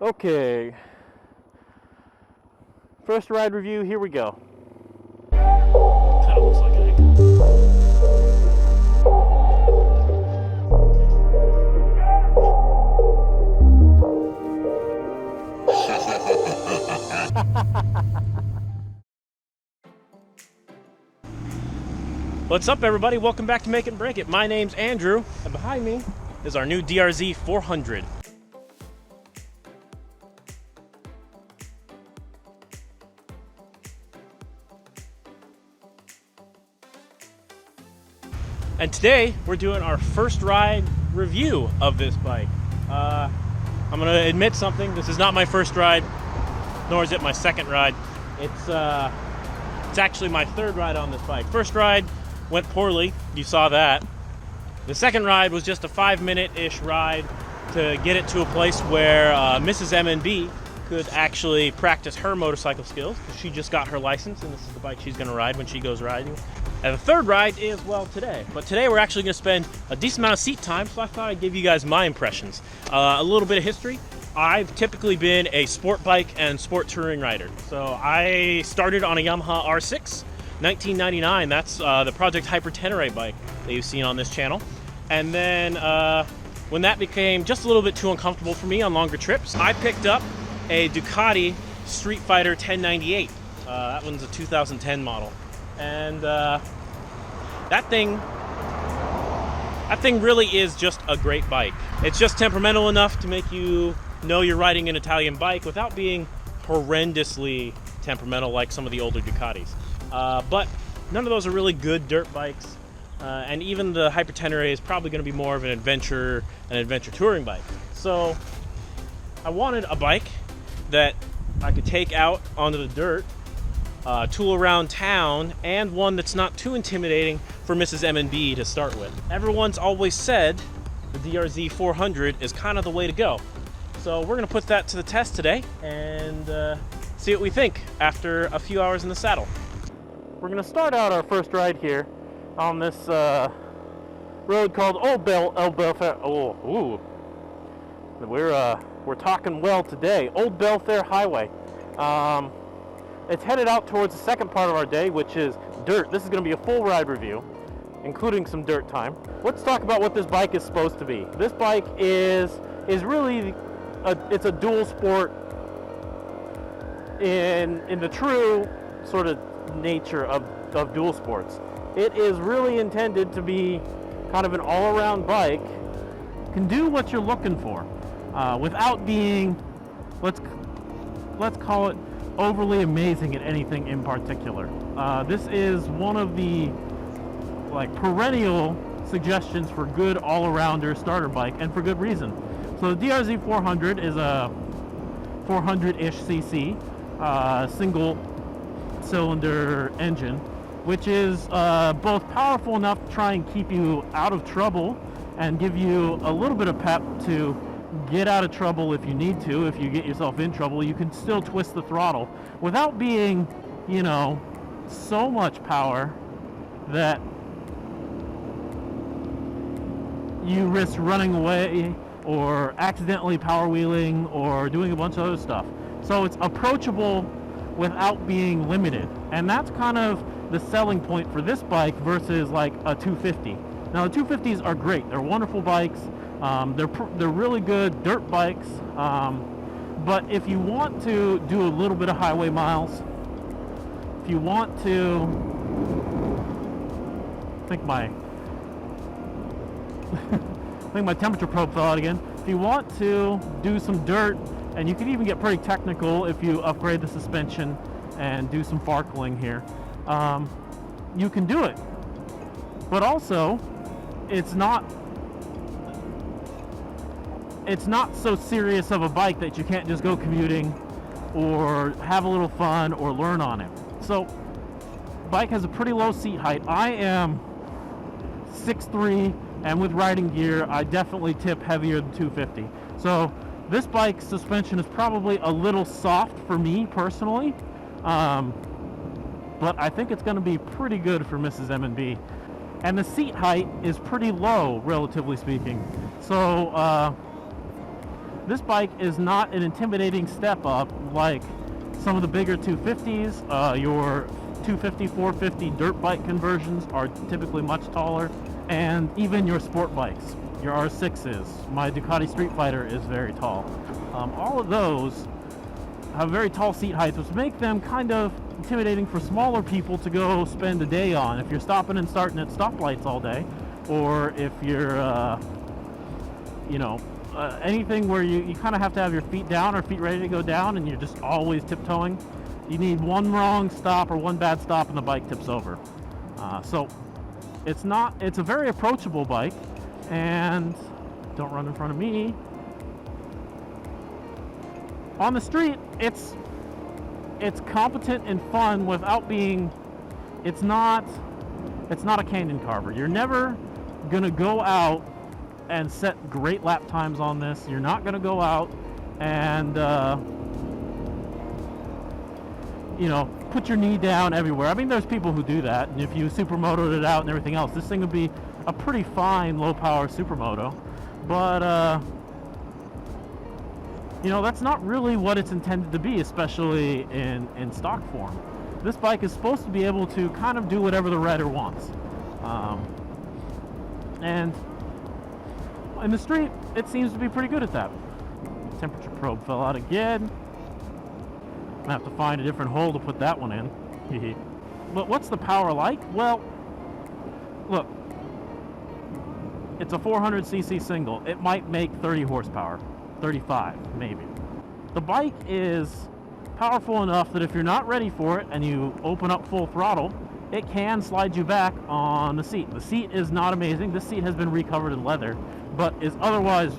Okay, first ride review, here we go. Kind of looks like an egg. What's up, everybody? Welcome back to Make It and Break It. My name's Andrew, and behind me is our new DR-Z400. And today we're doing our first ride review of this bike. I'm gonna admit something. This is not my first ride, nor is it my second ride. It's actually my third ride on this bike. First ride went poorly. You saw that. The second ride was just a 5-minute-ish ride to get it to a place where Mrs. M&B could actually practice her motorcycle skills, because she just got her license and this is the bike she's gonna ride when she goes riding. And the third ride is, well, today. But today we're actually gonna spend a decent amount of seat time, so I thought I'd give you guys my impressions. A little bit of history. I've typically been a sport bike and sport touring rider. So I started on a Yamaha R6, 1999. That's the Project Hypertenere bike that you've seen on this channel. And then when that became just a little bit too uncomfortable for me on longer trips, I picked up a Ducati Street Fighter 1098. That one's a 2010 model. And that thing really is just a great bike. It's just temperamental enough to make you know you're riding an Italian bike without being horrendously temperamental like some of the older Ducatis. But none of those are really good dirt bikes. And even the Hypertenere is probably going to be more of an adventure touring bike. So I wanted a bike that I could take out onto the dirt, tool around town, and one that's not too intimidating for Mrs. M&B to start with. Everyone's always said the DR-Z400 is kind of the way to go. So we're gonna put that to the test today and see what we think after a few hours in the saddle. We're gonna start out our first ride here on this road called Old Belfair. Oh, ooh. We're talking well today. Old Belfair Highway. It's headed out towards the second part of our day, which is dirt. This is going to be a full ride review, including some dirt time. Let's talk about what this bike is supposed to be. This bike is really it's a dual sport in the true sort of nature of dual sports. It is really intended to be kind of an all-around bike. Can do what you're looking for without being, let's call it, overly amazing at anything in particular. This is one of the perennial suggestions for good all-arounder starter bike, and for good reason. So the DR-Z400 is a 400-ish cc single cylinder engine, which is both powerful enough to try and keep you out of trouble and give you a little bit of pep to get out of trouble if you need to. If you get yourself in trouble, you can still twist the throttle without being, so much power that you risk running away or accidentally power wheeling or doing a bunch of other stuff. So it's approachable without being limited, and that's kind of the selling point for this bike versus like a 250. Now the 250s are great. They're wonderful bikes. They're really good dirt bikes, but if you want to do a little bit of highway miles, if you want to, I think my temperature probe fell out again. If you want to do some dirt, and you can even get pretty technical if you upgrade the suspension and do some farkling here, you can do it. But also, it's not so serious of a bike that you can't just go commuting or have a little fun or learn on it. So, bike has a pretty low seat height. I am 6'3", and with riding gear, I definitely tip heavier than 250. So, this bike's suspension is probably a little soft for me personally, but I think it's going to be pretty good for Mrs. M&B. And the seat height is pretty low, relatively speaking. So This bike is not an intimidating step up like some of the bigger 250s. Your 250, 450 dirt bike conversions are typically much taller, and even your sport bikes, your R6s, my Ducati Street Fighter is very tall. All of those have very tall seat heights, which make them kind of intimidating for smaller people to go spend a day on. If you're stopping and starting at stoplights all day, or if you're, anything where you kind of have to have your feet down or feet ready to go down and you're just always tiptoeing, you need one wrong stop or one bad stop and the bike tips over. So it's a very approachable bike, and don't run in front of me. On the street, it's competent and fun without being, it's not a canyon carver. You're never gonna go out and set great lap times on this. You're not gonna go out and put your knee down everywhere. I mean, there's people who do that, and if you supermotoed it out and everything else, this thing would be a pretty fine low power supermoto. But that's not really what it's intended to be, especially in stock form. This bike is supposed to be able to kind of do whatever the rider wants. And in the street, it seems to be pretty good at that. Temperature probe fell out again. I'm gonna have to find a different hole to put that one in. But what's the power like? Well, look, it's a 400cc single. It might make 30 horsepower, 35 maybe. The bike is powerful enough that if you're not ready for it and you open up full throttle, it can slide you back on the seat. The seat is not amazing. This seat has been recovered in leather, but is otherwise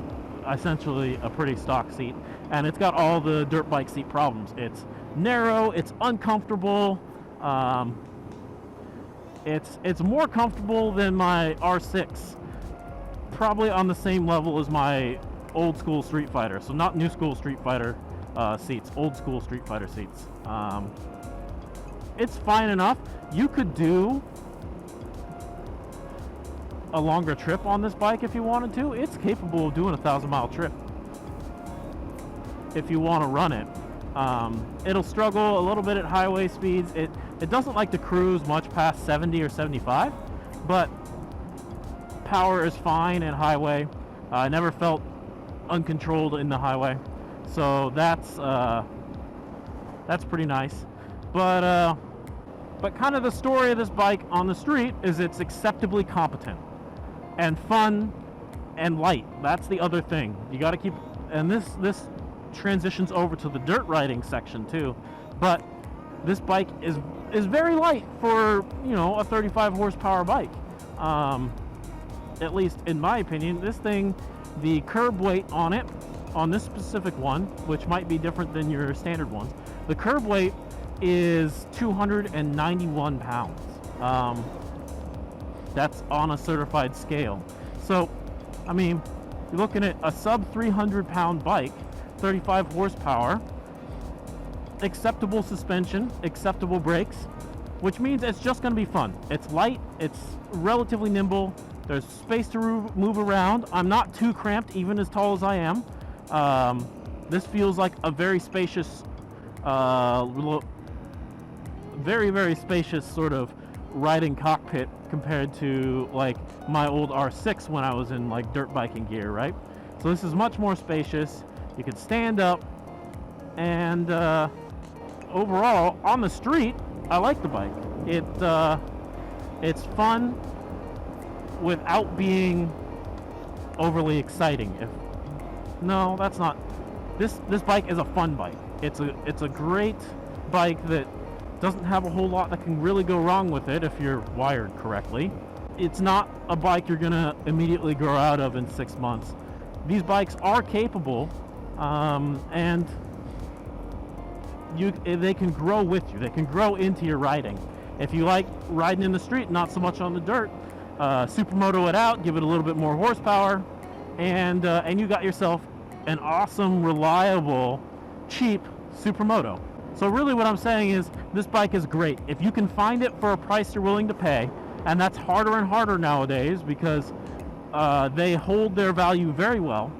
essentially a pretty stock seat, and it's got all the dirt bike seat problems. It's narrow, it's uncomfortable, it's more comfortable than my R6, probably on the same level as my old school Street Fighter. So not new school Street Fighter seats, old school Street Fighter seats. It's fine enough. You could do a longer trip on this bike if you wanted to. It's capable of doing a 1,000-mile trip if you want to run it. It'll struggle a little bit at highway speeds. It doesn't like to cruise much past 70 or 75, but power is fine in highway. I never felt uncontrolled in the highway, so that's pretty nice. But kind of the story of this bike on the street is it's acceptably competent and fun and light. That's the other thing. You got to keep, and this transitions over to the dirt riding section too. But this bike is very light for a 35 horsepower bike. At least in my opinion, this thing, the curb weight on it, on this specific one, which might be different than your standard ones, the curb weight is 291 pounds. That's on a certified scale. So, I mean, you're looking at a sub 300 pound bike, 35 horsepower, acceptable suspension, acceptable brakes, which means it's just going to be fun. It's light, it's relatively nimble, there's space to move around. I'm not too cramped, even as tall as I am. This feels like a very spacious, very, very spacious sort of riding cockpit compared to like my old R6 when I was in like dirt biking gear, right? So this is much more spacious. You can stand up, and overall on the street, I like the bike. It's fun without being overly exciting. No, that's not. This bike is a fun bike. It's a great bike that doesn't have a whole lot that can really go wrong with it if you're wired correctly. It's not a bike you're gonna immediately grow out of in 6 months. These bikes are capable, and they can grow with you. They can grow into your riding. If you like riding in the street, not so much on the dirt, Supermoto it out, give it a little bit more horsepower, and you got yourself an awesome, reliable, cheap Supermoto. So really what I'm saying is this bike is great. If you can find it for a price you're willing to pay, and that's harder and harder nowadays because they hold their value very well.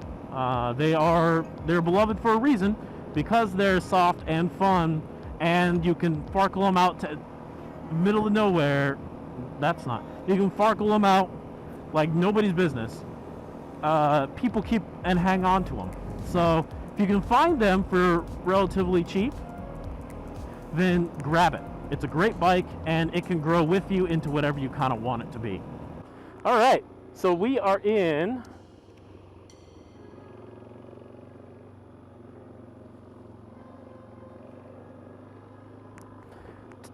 They're beloved for a reason, because they're soft and fun, and you can farkle them out to middle of nowhere. You can farkle them out like nobody's business. People keep and hang on to them. So if you can find them for relatively cheap, then grab it. It's a great bike, and it can grow with you into whatever you kind of want it to be. All right, so we are in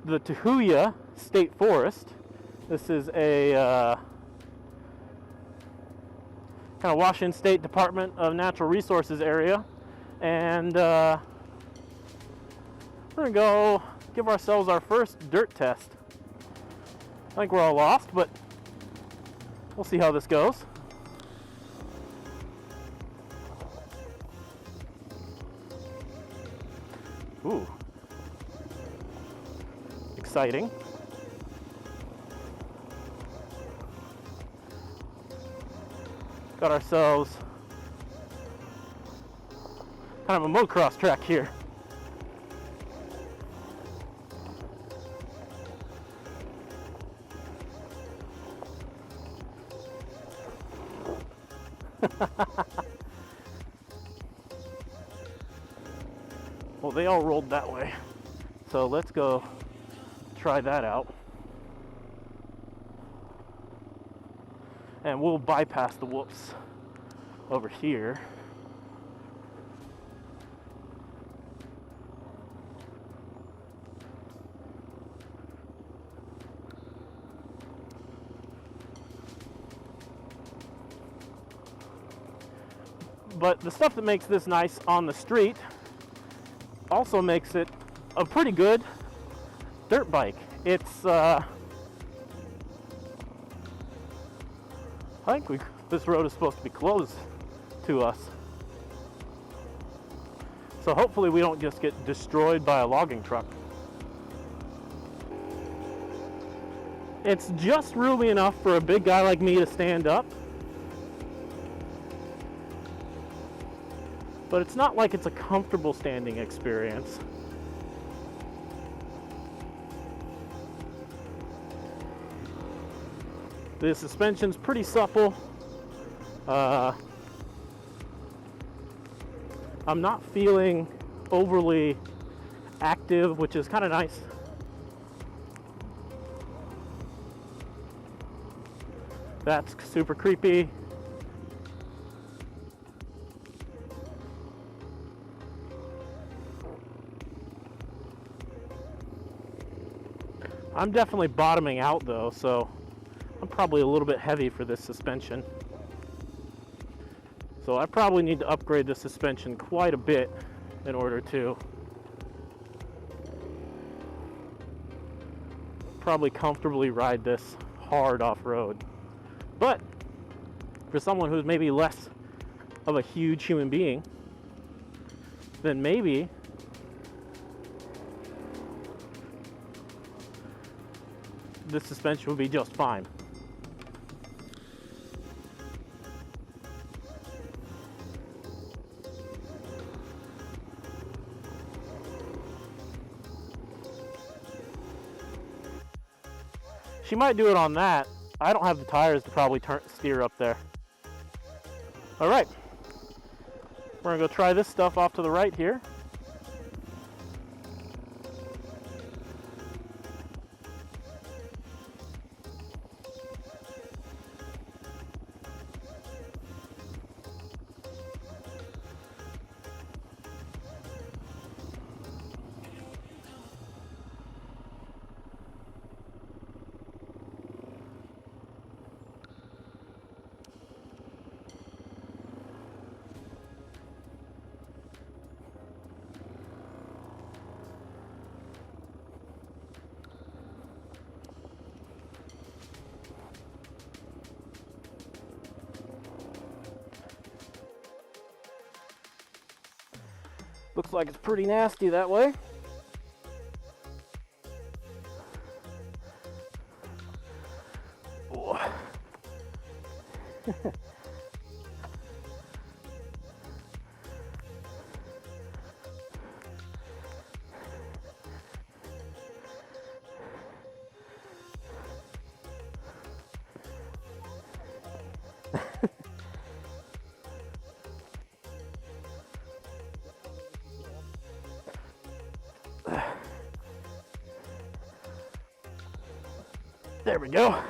the Tahuya State Forest. This is a kind of Washington State Department of Natural Resources area, and we're gonna go give ourselves our first dirt test. I think we're all lost, but we'll see how this goes. Ooh, exciting. Got ourselves kind of a motocross track here. Well, they all rolled that way, so let's go try that out. And we'll bypass the whoops over here. But the stuff that makes this nice on the street also makes it a pretty good dirt bike. It's I think this road is supposed to be closed to us. So hopefully we don't just get destroyed by a logging truck. It's just roomy enough for a big guy like me to stand up. But it's not like it's a comfortable standing experience. The suspension's pretty supple. I'm not feeling overly active, which is kind of nice. That's super creepy. I'm definitely bottoming out though, so I'm probably a little bit heavy for this suspension. So I probably need to upgrade the suspension quite a bit in order to probably comfortably ride this hard off-road. But for someone who's maybe less of a huge human being, then maybe this suspension would be just fine. She might do it on that. I don't have the tires to probably steer up there. All right, we're gonna go try this stuff off to the right here. Looks like it's pretty nasty that way. There we go.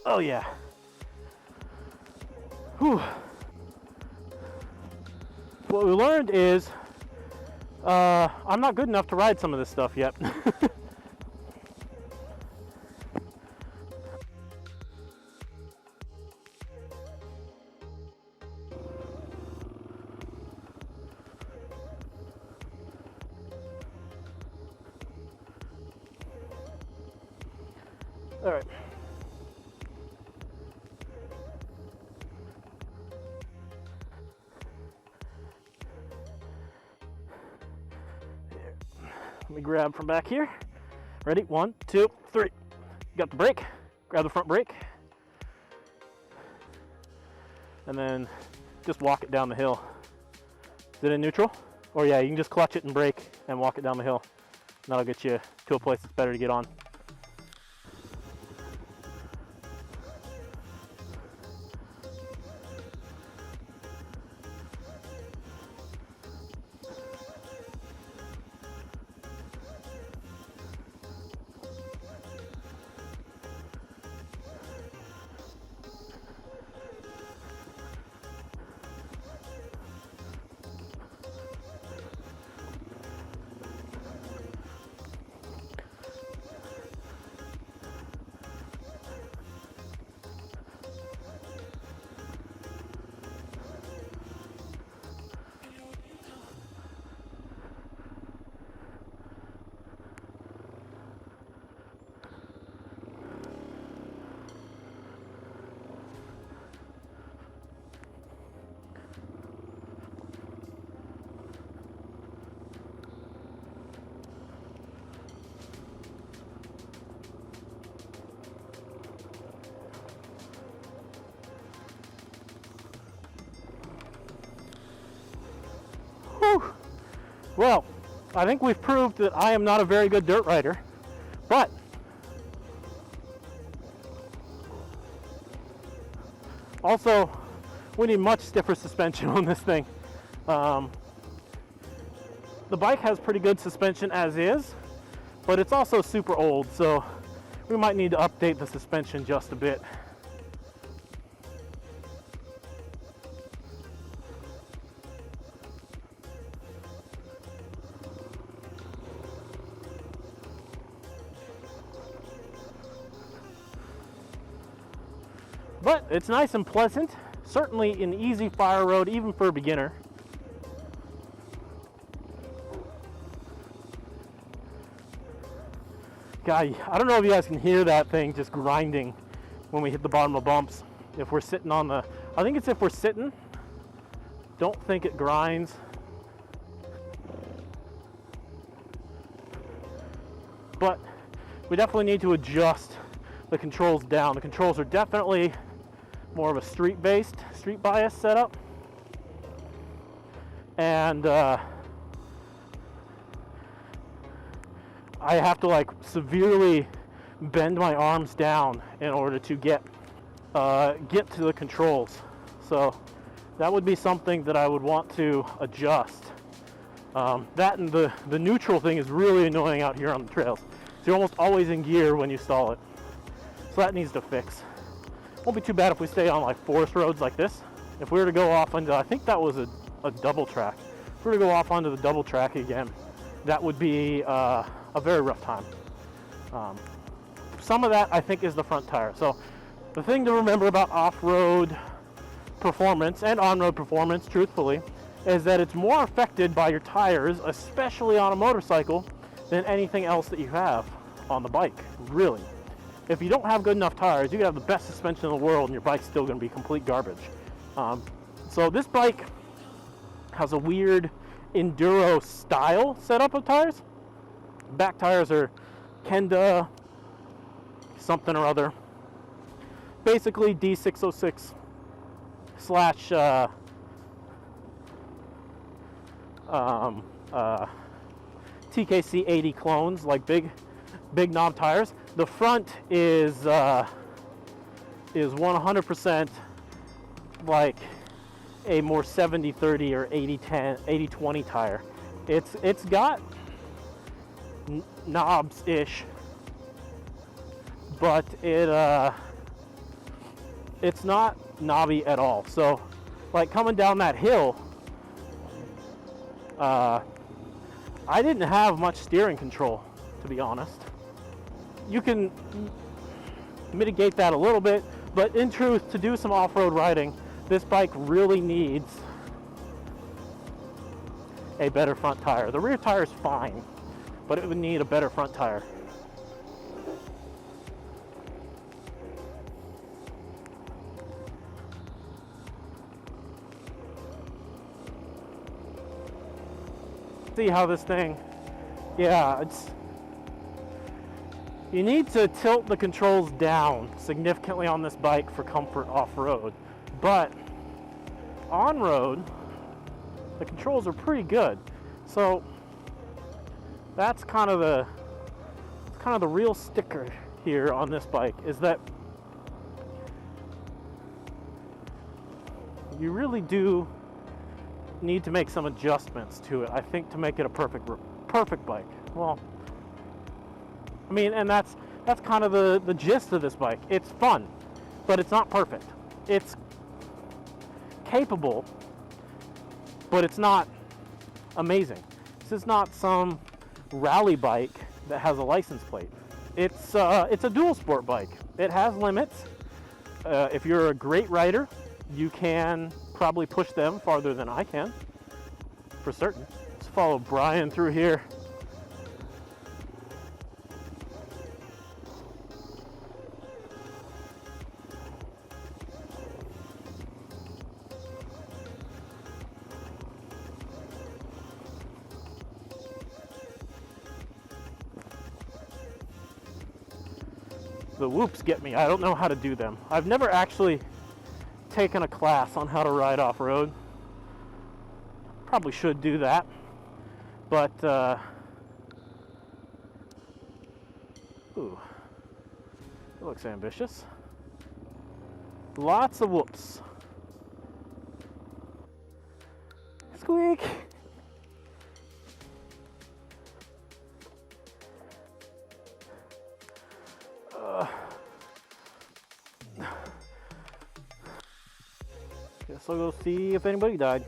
Oh yeah. Whew. What we learned is I'm not good enough to ride some of this stuff yet. All right. Let me grab from back here. Ready? 1, 2, 3. Got the brake. Grab the front brake. And then just walk it down the hill. Is it in neutral? Or yeah, you can just clutch it and brake and walk it down the hill. And that'll get you to a place that's better to get on. Well, I think we've proved that I am not a very good dirt rider, but also we need much stiffer suspension on this thing. The bike has pretty good suspension as is, but it's also super old, so we might need to update the suspension just a bit. But it's nice and pleasant, certainly an easy fire road even for a beginner. God, I don't know if you guys can hear that thing just grinding when we hit the bottom of bumps. If we're sitting on the, I think it's if we're sitting, don't think it grinds. But we definitely need to adjust the controls down. The controls are definitely more of a street bias setup, and I have to like severely bend my arms down in order to get to the controls. So that would be something that I would want to adjust. That and the neutral thing is really annoying out here on the trails. So you're almost always in gear when you stall it. So that needs to fix. Won't be too bad if we stay on like forest roads like this. If we were to go off onto, I think that was a double track. If we were to go off onto the double track again, that would be a very rough time. Some of that I think is the front tire. So the thing to remember about off-road performance and on-road performance, truthfully, is that it's more affected by your tires, especially on a motorcycle, than anything else that you have on the bike, really. If you don't have good enough tires, you can have the best suspension in the world and your bike's still going to be complete garbage. So this bike has a weird enduro style setup of tires. Back tires are Kenda something or other. Basically D606 slash TKC 80 clones, like big knob tires. The front is 100% like a more 70-30 or 80-10, 80-20 tire. It's got knobs-ish but it's not knobby at all. So like coming down that hill, I didn't have much steering control, to be honest. You can mitigate that a little bit, but in truth, to do some off-road riding, this bike really needs a better front tire. The rear tire is fine, but it would need a better front tire. See how this thing, yeah, you need to tilt the controls down significantly on this bike for comfort off-road, but on-road the controls are pretty good. So that's kind of the real sticker here on this bike, is that you really do need to make some adjustments to it, I think, to make it a perfect bike. Well, I mean, and that's kind of the gist of this bike. It's fun, but it's not perfect. It's capable, but it's not amazing. This is not some rally bike that has a license plate. It's a dual sport bike. It has limits. If you're a great rider, you can probably push them farther than I can, for certain. Let's follow Brian through here. The whoops get me. I don't know how to do them. I've never actually taken a class on how to ride off-road. Probably should do that, but ooh, it looks ambitious. Lots of whoops. Squeak. Guess I'll go see if anybody died.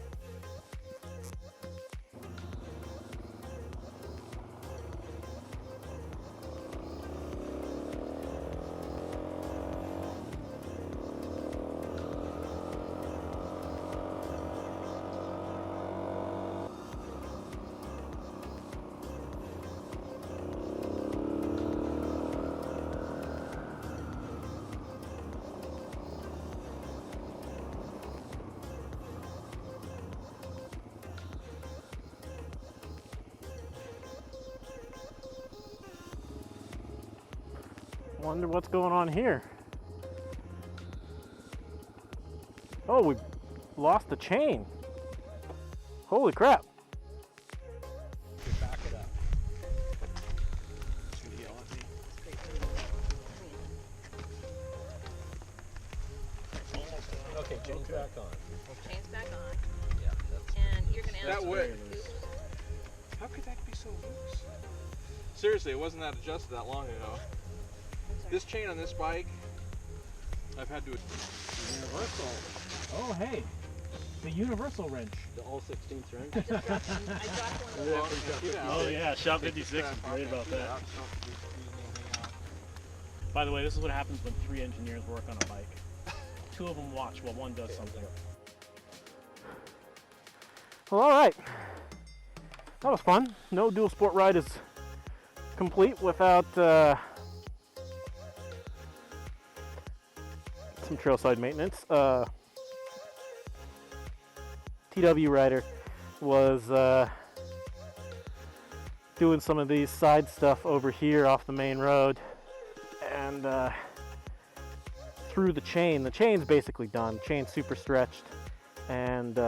Wonder what's going on here. Oh, we lost the chain. Holy crap. Back it up. It's gonna yell at me. Okay, chain's back on. Chain's back on. Yeah, that's And you're gonna That way. Oops. How could that be so loose? Seriously, it wasn't that adjusted that long ago. This chain on this bike, I've had to... Universal. Oh, hey. The universal wrench. the all 16th wrench. I dropped one of those. Oh yeah, Shop 56 is great about that. By the way, this is what happens when 3 engineers work on a bike. 2 of them watch while 1 does something. Well, all right. That was fun. No dual sport ride is complete without some trailside maintenance. TW rider was doing some of these side stuff over here off the main road, and through the chain. The chain's basically done. Chain's super stretched and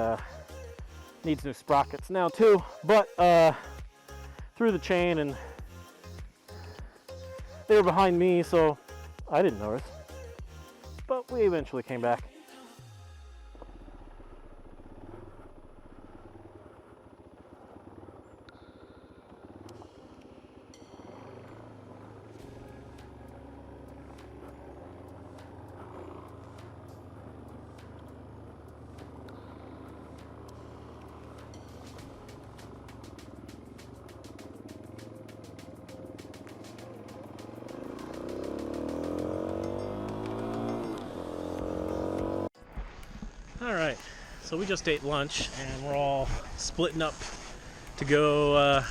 needs new sprockets now too, but through the chain, and they were behind me, so I didn't notice. But we eventually came back. All right, so we just ate lunch and we're all splitting up to go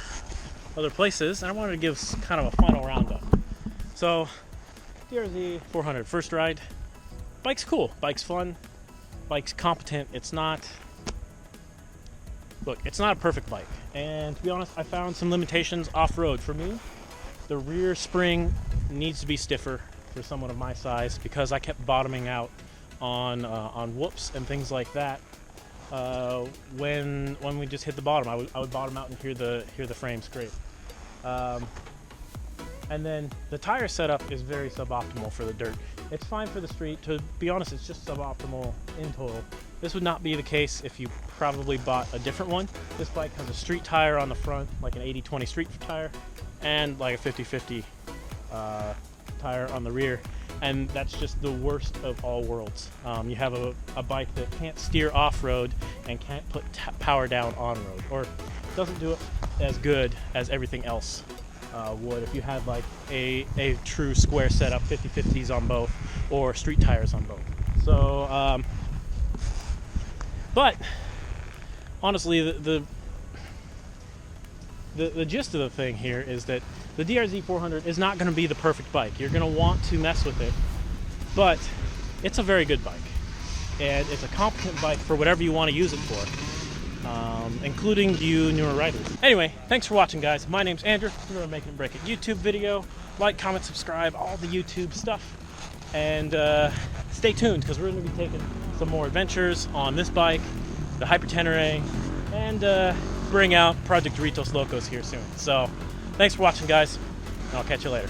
other places, and I wanted to give kind of a final roundup. So, DR-Z400, first ride. Bike's cool, bike's fun, bike's competent. It's not a perfect bike, and to be honest, I found some limitations off-road. For me, the rear spring needs to be stiffer for someone of my size, because I kept bottoming out on whoops and things like that. When we just hit the bottom, I would bottom out and hear the frame scrape. And then the tire setup is very suboptimal for the dirt. It's fine for the street. To be honest, it's just suboptimal in total. This would not be the case if you probably bought a different one. This bike has a street tire on the front, like an 80/20 street tire, and like a 50/50 tire on the rear. And that's just the worst of all worlds. You have a bike that can't steer off-road and can't put power down on-road, or doesn't do it as good as everything else would if you had like a true square setup, 50/50s on both, or street tires on both. So, but honestly, the gist of the thing here is that the DR-Z400 is not going to be the perfect bike. You're going to want to mess with it, but it's a very good bike, and it's a competent bike for whatever you want to use it for, including you newer riders. Anyway, thanks for watching, guys. My name's Andrew. We're going to Make It and Break It YouTube video. Like, comment, subscribe, all the YouTube stuff, and stay tuned, because we're going to be taking some more adventures on this bike, the Hyper Tenere, and bring out Project Doritos Locos here soon. So, thanks for watching, guys. I'll catch you later.